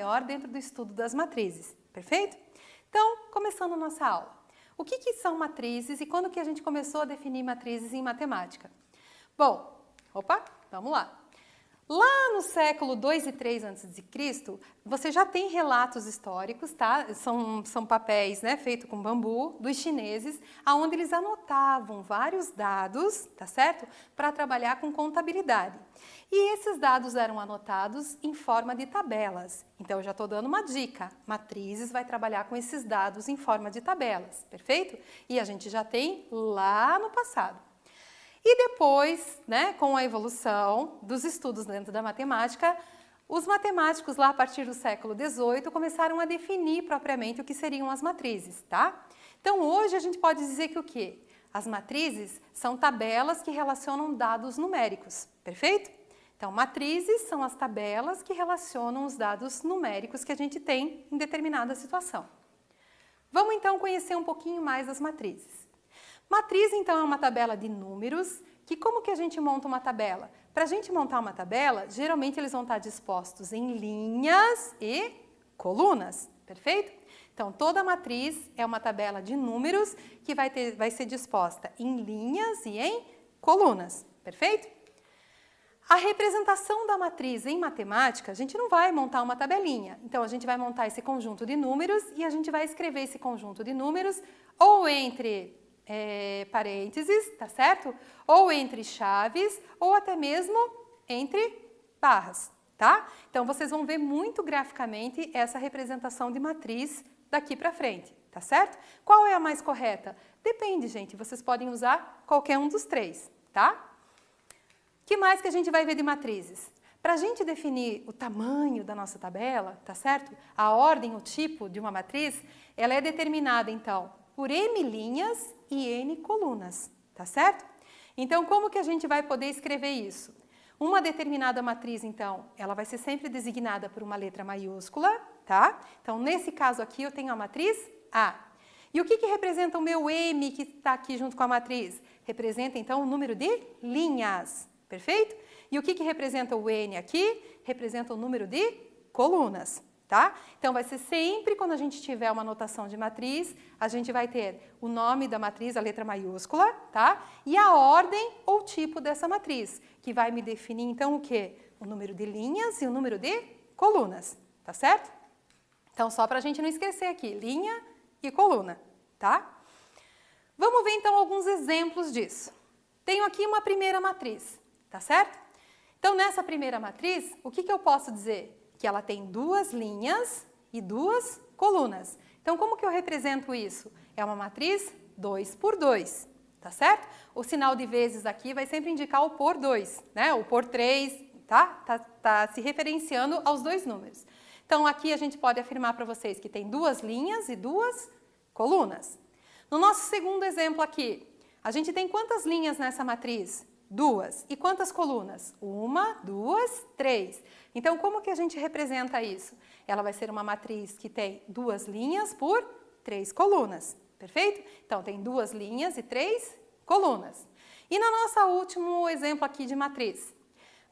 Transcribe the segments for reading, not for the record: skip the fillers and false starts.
maior dentro do estudo das matrizes, perfeito? Então, começando nossa aula. O que são matrizes e quando que a gente começou a definir matrizes em matemática? Bom, vamos lá. Lá no século 2 e 3 a.C., você já tem relatos históricos, tá? São papéis, né, feitos com bambu, dos chineses, onde eles anotavam vários dados, tá certo? Para trabalhar com contabilidade. E esses dados eram anotados em forma de tabelas. Então, eu já estou dando uma dica. Matrizes vai trabalhar com esses dados em forma de tabelas, perfeito? E a gente já tem lá no passado. E depois, né, com a evolução dos estudos dentro da matemática, os matemáticos lá a partir do século XVIII começaram a definir propriamente o que seriam as matrizes, tá? Então hoje a gente pode dizer que o quê? As matrizes são tabelas que relacionam dados numéricos, perfeito? Então matrizes são as tabelas que relacionam os dados numéricos que a gente tem em determinada situação. Vamos então conhecer um pouquinho mais das matrizes. Matriz, então, é uma tabela de números, que como que a gente monta uma tabela? Para a gente montar uma tabela, geralmente eles vão estar dispostos em linhas e colunas, perfeito? Então, toda matriz é uma tabela de números que vai ser disposta em linhas e em colunas, perfeito? A representação da matriz em matemática, a gente não vai montar uma tabelinha. Então, a gente vai montar esse conjunto de números e a gente vai escrever esse conjunto de números ou entre parênteses, tá certo? Ou entre chaves, ou até mesmo entre barras, tá? Então, vocês vão ver muito graficamente essa representação de matriz daqui para frente, tá certo? Qual é a mais correta? Depende, gente, vocês podem usar qualquer um dos três, tá? O que mais que a gente vai ver de matrizes? Para a gente definir o tamanho da nossa tabela, tá certo? A ordem, o tipo de uma matriz, ela é determinada, então, por M linhas e N colunas, tá certo? Então, como que a gente vai poder escrever isso? Uma determinada matriz, então, ela vai ser sempre designada por uma letra maiúscula, tá? Então, nesse caso aqui, eu tenho a matriz A. E o que representa o meu M que está aqui junto com a matriz? Representa, então, o número de linhas, perfeito? E o que representa o N aqui? Representa o número de colunas. Tá? Então, vai ser sempre quando a gente tiver uma notação de matriz, a gente vai ter o nome da matriz, a letra maiúscula, tá? E a ordem ou tipo dessa matriz, que vai me definir, então, o quê? O número de linhas e o número de colunas, tá certo? Então, só para a gente não esquecer aqui, linha e coluna, tá? Vamos ver, então, alguns exemplos disso. Tenho aqui uma primeira matriz, tá certo? Então, nessa primeira matriz, o que eu posso dizer? Que ela tem duas linhas e duas colunas. Então, como que eu represento isso? É uma matriz 2 por 2, tá certo? O sinal de vezes aqui vai sempre indicar o por 2, né? O por 3, tá? Tá se referenciando aos dois números. Então, aqui a gente pode afirmar para vocês que tem duas linhas e duas colunas. No nosso segundo exemplo aqui, a gente tem quantas linhas nessa matriz? Duas. E quantas colunas? Uma, duas, três. Então, como que a gente representa isso? Ela vai ser uma matriz que tem duas linhas por três colunas, perfeito? Então, tem duas linhas e três colunas. E no nosso último exemplo aqui de matriz,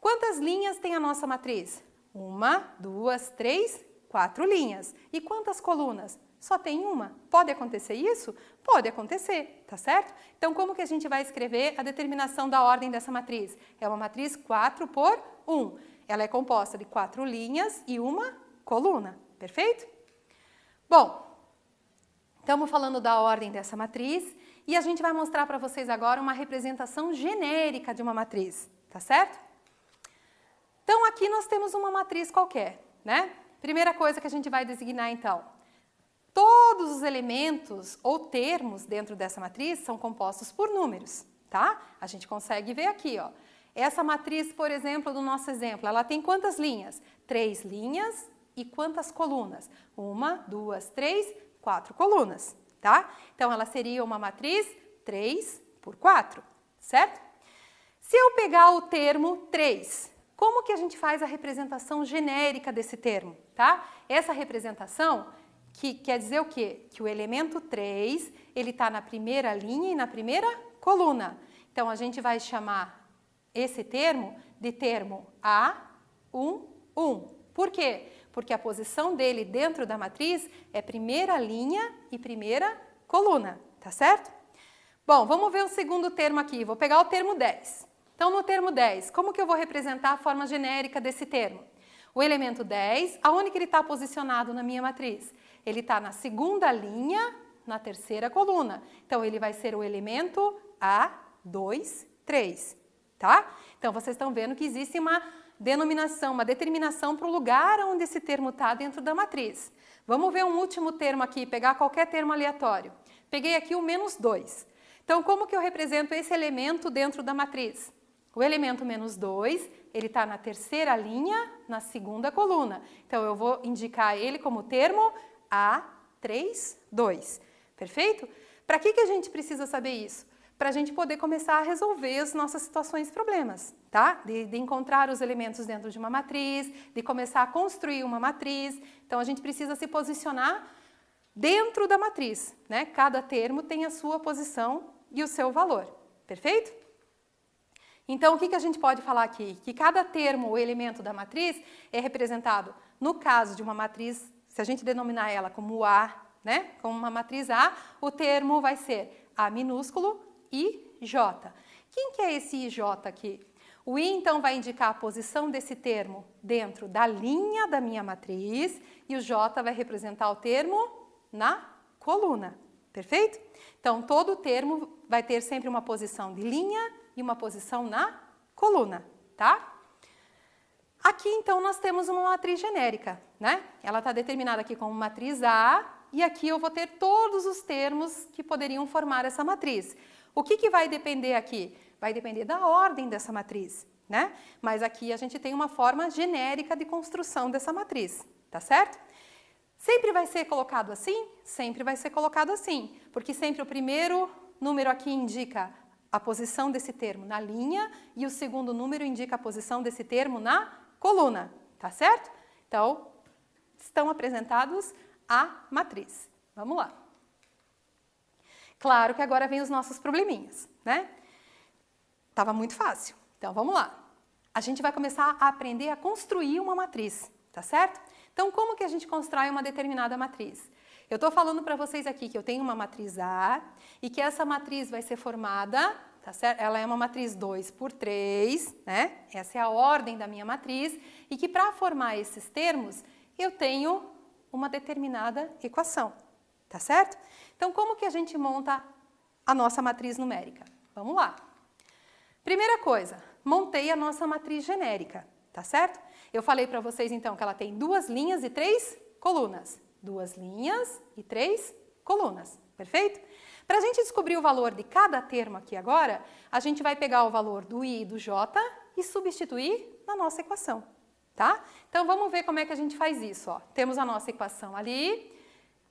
quantas linhas tem a nossa matriz? Uma, duas, três, quatro linhas. E quantas colunas? Só tem uma. Pode acontecer isso? Pode acontecer, tá certo? Então, como que a gente vai escrever a determinação da ordem dessa matriz? É uma matriz 4 por 1. Ela é composta de 4 linhas e uma coluna, perfeito? Bom, estamos falando da ordem dessa matriz e a gente vai mostrar para vocês agora uma representação genérica de uma matriz, tá certo? Então, aqui nós temos uma matriz qualquer, né? Primeira coisa que a gente vai designar, então. Todos os elementos ou termos dentro dessa matriz são compostos por números, tá? A gente consegue ver aqui, ó. Essa matriz, por exemplo, do nosso exemplo, ela tem quantas linhas? 3 linhas e quantas colunas? 1, 2, 3, 4 colunas, tá? Então, ela seria uma matriz 3 por 4, certo? Se eu pegar o termo 3, como que a gente faz a representação genérica desse termo, tá? Essa representação que quer dizer o quê? Que o elemento 3, ele está na primeira linha e na primeira coluna. Então, a gente vai chamar esse termo de termo A1, 1. Por quê? porque a posição dele dentro da matriz é primeira linha e primeira coluna, tá certo? Bom, vamos ver o segundo termo aqui. Vou pegar o termo 10. Então, no termo 10, como que eu vou representar a forma genérica desse termo? O elemento 10, aonde que ele está posicionado na minha matriz? Ele está na segunda linha, na terceira coluna. Então, ele vai ser o elemento A2, 3, tá? Então, vocês estão vendo que existe uma denominação, uma determinação para o lugar onde esse termo está dentro da matriz. Vamos ver um último termo aqui, pegar qualquer termo aleatório. Peguei aqui o menos 2. Então, como que eu represento esse elemento dentro da matriz? O elemento menos 2, ele está na terceira linha, na segunda coluna. Então, eu vou indicar ele como termo A3, 2. Perfeito? Para que a gente precisa saber isso? Para a gente poder começar a resolver as nossas situações e problemas, tá? De encontrar os elementos dentro de uma matriz, de começar a construir uma matriz. Então, a gente precisa se posicionar dentro da matriz, né? Cada termo tem a sua posição e o seu valor, perfeito? Então, o que a gente pode falar aqui? Que cada termo ou elemento da matriz é representado, no caso de uma matriz, se a gente denominar ela como A, né? Como uma matriz A, o termo vai ser A minúsculo e J. Quem que é esse IJ aqui? O I, então, vai indicar a posição desse termo dentro da linha da minha matriz e o J vai representar o termo na coluna, perfeito? Então, todo termo vai ter sempre uma posição de linha e uma posição na coluna, tá? Aqui, então, nós temos uma matriz genérica, né? Ela está determinada aqui como matriz A e aqui eu vou ter todos os termos que poderiam formar essa matriz. O que vai depender aqui? Vai depender da ordem dessa matriz, né? Mas aqui a gente tem uma forma genérica de construção dessa matriz, tá certo? Sempre vai ser colocado assim? Sempre vai ser colocado assim, porque sempre o primeiro número aqui indica a posição desse termo na linha e o segundo número indica a posição desse termo na coluna, tá certo? Então, estão apresentados a matriz. Vamos lá. Claro que agora vem os nossos probleminhas, né? Tava muito fácil. Então, vamos lá. A gente vai começar a aprender a construir uma matriz, tá certo? Então, como que a gente constrói uma determinada matriz? Eu estou falando para vocês aqui que eu tenho uma matriz A e que essa matriz vai ser formada, tá certo? Ela é uma matriz 2 por 3, né? Essa é a ordem da minha matriz e que para formar esses termos, eu tenho uma determinada equação, tá certo? Então, como que a gente monta a nossa matriz numérica? Vamos lá. Primeira coisa, montei a nossa matriz genérica, tá certo? Eu falei para vocês, então, que ela tem 2 linhas e 3 colunas. 2 linhas e 3 colunas, perfeito? Para a gente descobrir o valor de cada termo aqui agora, a gente vai pegar o valor do I e do J e substituir na nossa equação, tá? Então, vamos ver como é que a gente faz isso, ó. Temos a nossa equação ali.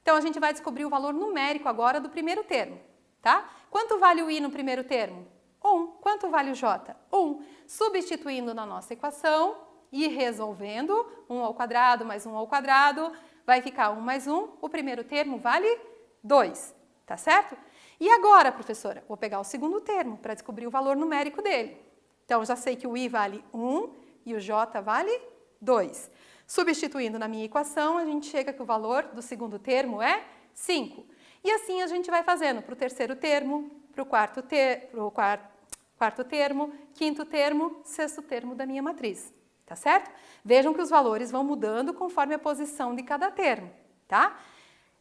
Então, a gente vai descobrir o valor numérico agora do primeiro termo, tá? Quanto vale o I no primeiro termo? 1. Quanto vale o J? 1. Substituindo na nossa equação e resolvendo, 1 ao quadrado mais 1 ao quadrado, vai ficar 1 mais 1, o primeiro termo vale 2, tá certo? E agora, professora, vou pegar o segundo termo para descobrir o valor numérico dele. Então, já sei que o I vale 1 e o J vale 2. Substituindo na minha equação, a gente chega que o valor do segundo termo é 5. E assim a gente vai fazendo para o terceiro termo, para o quarto termo, quinto termo, sexto termo da minha matriz, tá certo? Vejam que os valores vão mudando conforme a posição de cada termo, tá?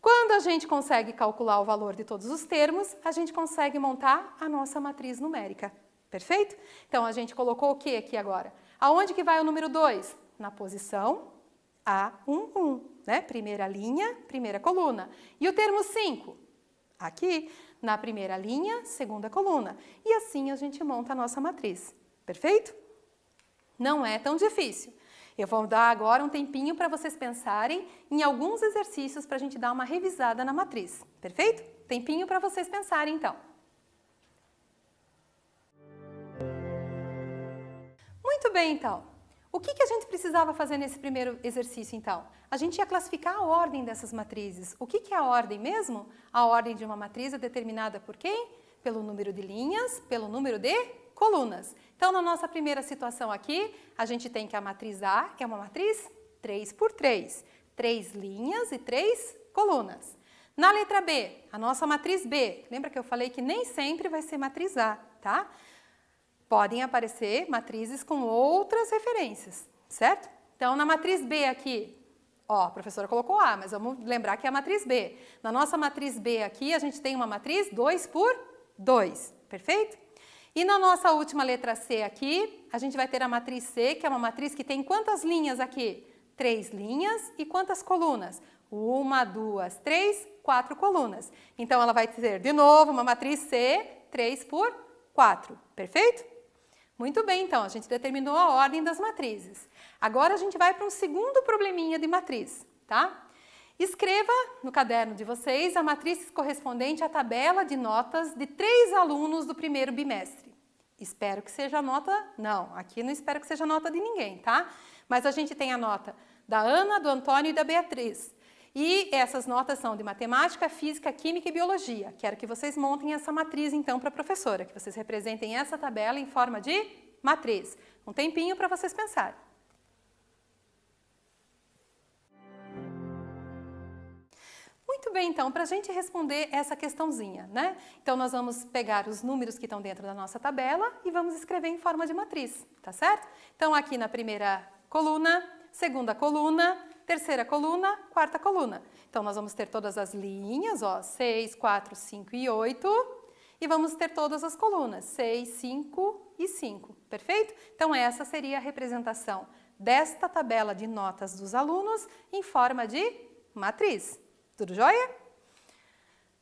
Quando a gente consegue calcular o valor de todos os termos, a gente consegue montar a nossa matriz numérica, perfeito? Então, a gente colocou o que aqui agora? Aonde que vai o número 2? Na posição A1, 1, né? Primeira linha, primeira coluna. E o termo 5? Aqui, na primeira linha, segunda coluna. E assim a gente monta a nossa matriz, perfeito? Não é tão difícil. Eu vou dar agora um tempinho para vocês pensarem em alguns exercícios para a gente dar uma revisada na matriz, perfeito? Tempinho para vocês pensarem, então. Muito bem, então. O que a gente precisava fazer nesse primeiro exercício, então? A gente ia classificar a ordem dessas matrizes. O que é a ordem mesmo? A ordem de uma matriz é determinada por quem? Pelo número de linhas, pelo número de colunas. Então, na nossa primeira situação aqui, a gente tem que a matriz A é uma matriz 3 por 3. 3 linhas e 3 colunas. Na letra B, a nossa matriz B, lembra que eu falei que nem sempre vai ser matriz A, tá? Podem aparecer matrizes com outras referências, certo? Então, na matriz B aqui, ó, a professora colocou A, mas vamos lembrar que é a matriz B. Na nossa matriz B aqui, a gente tem uma matriz 2 por 2, perfeito? E na nossa última letra C aqui, a gente vai ter a matriz C, que é uma matriz que tem quantas linhas aqui? 3 linhas e quantas colunas? 1, 2, 3, 4 colunas. Então, ela vai ter, de novo, uma matriz C, 3 por 4, perfeito? Muito bem, então, a gente determinou a ordem das matrizes. Agora, a gente vai para um segundo probleminha de matriz, tá? Escreva no caderno de vocês a matriz correspondente à tabela de notas de 3 alunos do primeiro bimestre. Espero que seja a nota... Não, aqui não espero que seja a nota de ninguém, tá? Mas a gente tem a nota da Ana, do Antônio e da Beatriz. E essas notas são de matemática, física, química e biologia. Quero que vocês montem essa matriz, então, para a professora, que vocês representem essa tabela em forma de matriz. Um tempinho para vocês pensarem. Muito bem, então, para a gente responder essa questãozinha, né? Então, nós vamos pegar os números que estão dentro da nossa tabela e vamos escrever em forma de matriz, tá certo? Então, aqui na primeira coluna, segunda coluna, terceira coluna, quarta coluna. Então, nós vamos ter todas as linhas, ó, 6, 4, 5 e 8. E vamos ter todas as colunas, 6, 5 e 5, perfeito? Então, essa seria a representação desta tabela de notas dos alunos em forma de matriz. Tudo jóia?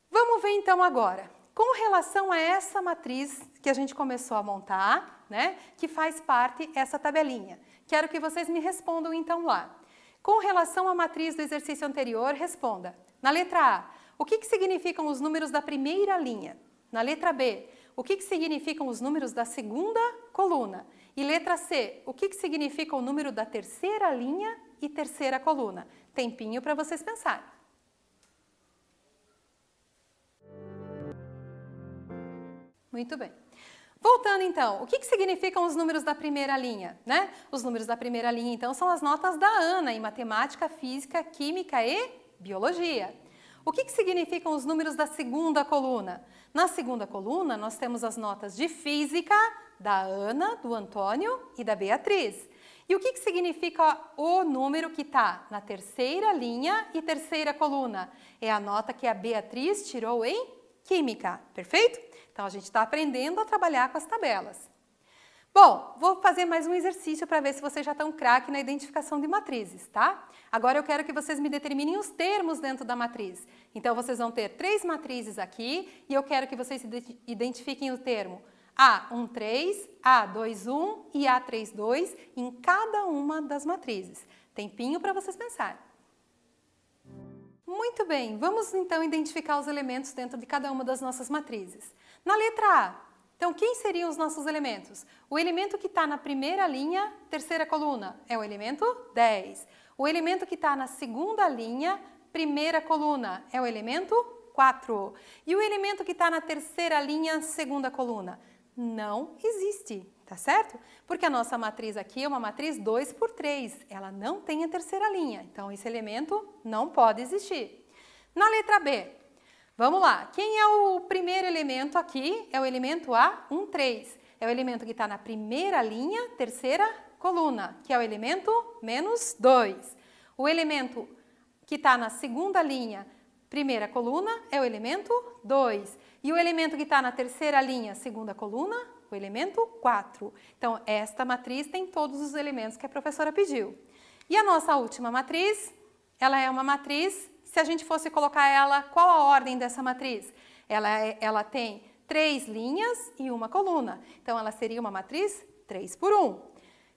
Vamos ver, então, agora. Com relação a essa matriz que a gente começou a montar, né, que faz parte essa tabelinha. Quero que vocês me respondam, então, lá. Com relação à matriz do exercício anterior, responda. Na letra A, o que significam os números da primeira linha? Na letra B, o que significam os números da segunda coluna? E letra C, o que significa o número da terceira linha e terceira coluna? Tempinho para vocês pensarem. Muito bem. Voltando, então, o que significam os números da primeira linha, né? Os números da primeira linha, então, são as notas da Ana em matemática, física, química e biologia. O que significam os números da segunda coluna? Na segunda coluna, nós temos as notas de física da Ana, do Antônio e da Beatriz. E o que significa o número que está na terceira linha e terceira coluna? É a nota que a Beatriz tirou em química, perfeito? Então, a gente está aprendendo a trabalhar com as tabelas. Bom, vou fazer mais um exercício para ver se vocês já estão craque na identificação de matrizes, tá? Agora eu quero que vocês me determinem os termos dentro da matriz. Então, vocês vão ter 3 matrizes aqui e eu quero que vocês identifiquem o termo A13, A21 e A32 em cada uma das matrizes. Tempinho para vocês pensarem. Muito bem, vamos então identificar os elementos dentro de cada uma das nossas matrizes. Na letra A, então quem seriam os nossos elementos? O elemento que está na primeira linha, terceira coluna, é o elemento 10. O elemento que está na segunda linha, primeira coluna, é o elemento 4. E o elemento que está na terceira linha, segunda coluna, não existe, tá certo? Porque a nossa matriz aqui é uma matriz 2 por 3, ela não tem a terceira linha, então esse elemento não pode existir. Na letra B, vamos lá, quem é o primeiro elemento aqui? É o elemento A13, é o elemento que está na primeira linha, terceira coluna, que é o elemento -2. O elemento que está na segunda linha, primeira coluna, é o elemento 2. E o elemento que está na terceira linha, segunda coluna, o elemento 4. Então, esta matriz tem todos os elementos que a professora pediu. E a nossa última matriz, ela é uma matriz, se a gente fosse colocar ela, qual a ordem dessa matriz? Ela tem 3 linhas e uma coluna. Então, ela seria uma matriz 3 por 1.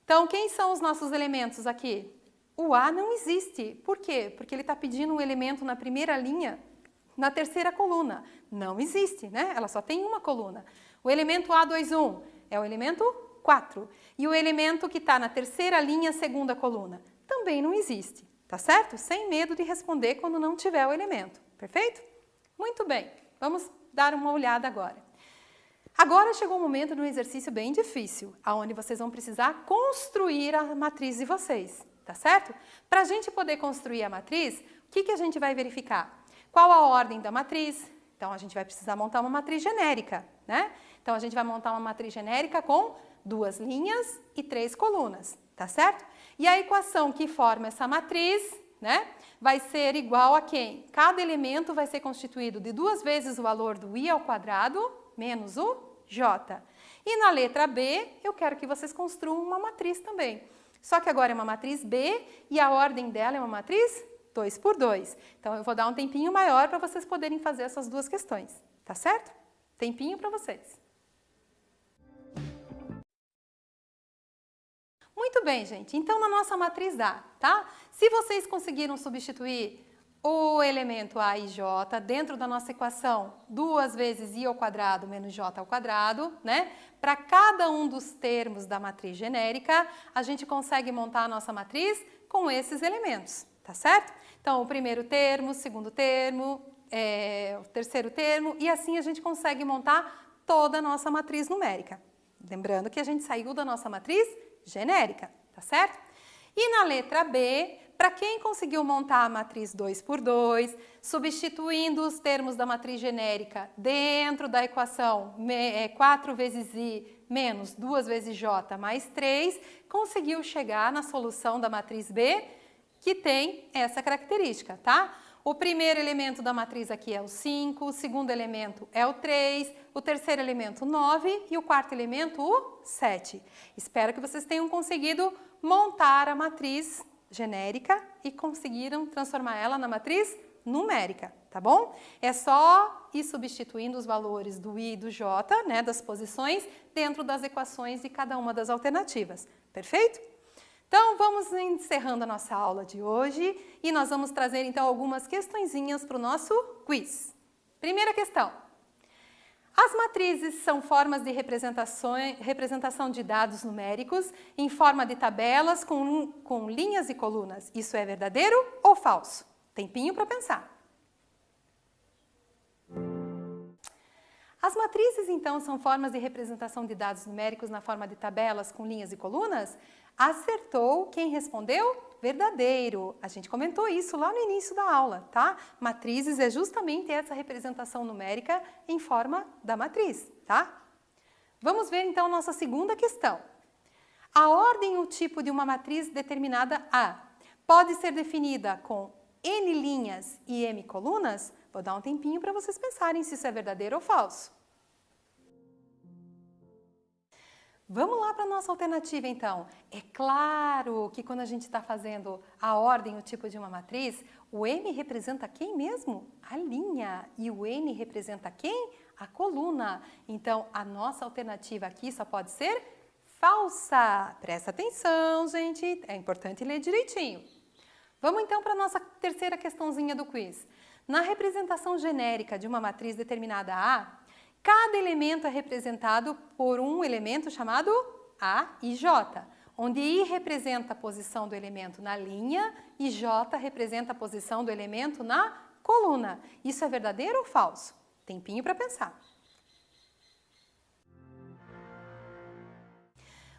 Então, quem são os nossos elementos aqui? O A não existe. Por quê? Porque ele está pedindo um elemento na primeira linha, na terceira coluna. Não existe, né? Ela só tem uma coluna. O elemento A21 é o elemento 4. E o elemento que está na terceira linha, segunda coluna, também não existe, tá certo? Sem medo de responder quando não tiver o elemento, perfeito? Muito bem, vamos dar uma olhada agora. Agora chegou o momento de um exercício bem difícil, onde vocês vão precisar construir a matriz de vocês, tá certo? Para a gente poder construir a matriz, o que a gente vai verificar? Qual a ordem da matriz? Então, a gente vai precisar montar uma matriz genérica, né? Então, a gente vai montar uma matriz genérica com 2 linhas e 3 colunas, tá certo? E a equação que forma essa matriz, né, vai ser igual a quem? Cada elemento vai ser constituído de 2 vezes o valor do i ao quadrado menos o j. E na letra B, eu quero que vocês construam uma matriz também. Só que agora é uma matriz B e a ordem dela é uma matriz 2 por 2. Então, eu vou dar um tempinho maior para vocês poderem fazer essas 2 questões, tá certo? Tempinho para vocês. Muito bem, gente. Então, na nossa matriz A, tá? Se vocês conseguiram substituir o elemento A e J dentro da nossa equação 2 vezes i ao quadrado menos j ao quadrado, né? Para cada um dos termos da matriz genérica, a gente consegue montar a nossa matriz com esses elementos, tá certo? Então, o primeiro termo, o segundo termo, o terceiro termo, e assim a gente consegue montar toda a nossa matriz numérica. Lembrando que a gente saiu da nossa matriz genérica, tá certo? E na letra B, para quem conseguiu montar a matriz 2 por 2, substituindo os termos da matriz genérica dentro da equação 4 vezes i menos 2 vezes j mais 3, conseguiu chegar na solução da matriz B, que tem essa característica, tá? O primeiro elemento da matriz aqui é o 5, o segundo elemento é o 3, o terceiro elemento o 9 e o quarto elemento o 7. Espero que vocês tenham conseguido montar a matriz genérica e conseguiram transformar ela na matriz numérica, tá bom? É só ir substituindo os valores do i e do j, né, das posições, dentro das equações de cada uma das alternativas, perfeito? Então, vamos encerrando a nossa aula de hoje e nós vamos trazer, então, algumas questõezinhas para o nosso quiz. Primeira questão. As matrizes são formas de representação de dados numéricos em forma de tabelas com linhas e colunas. Isso é verdadeiro ou falso? Tempinho para pensar. As matrizes, então, são formas de representação de dados numéricos na forma de tabelas com linhas e colunas? Acertou quem respondeu? Verdadeiro. A gente comentou isso lá no início da aula, tá? Matrizes é justamente essa representação numérica em forma da matriz, tá? Vamos ver, então, nossa segunda questão. A ordem e o tipo de uma matriz determinada A pode ser definida com n linhas e m colunas? Vou dar um tempinho para vocês pensarem se isso é verdadeiro ou falso. Vamos lá para a nossa alternativa, então. É claro que quando a gente está fazendo a ordem, o tipo de uma matriz, o M representa quem mesmo? A linha. E o N representa quem? A coluna. Então, a nossa alternativa aqui só pode ser falsa. Presta atenção, gente. É importante ler direitinho. Vamos, então, para a nossa terceira questãozinha do quiz. Na representação genérica de uma matriz determinada A, cada elemento é representado por um elemento chamado A e J, onde I representa a posição do elemento na linha e J representa a posição do elemento na coluna. Isso é verdadeiro ou falso? Tempinho para pensar.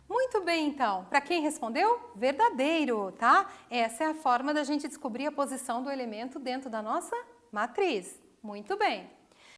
Muito bem, então. Para quem respondeu? Verdadeiro, tá? Essa é a forma da gente descobrir a posição do elemento dentro da nossa matriz. Muito bem.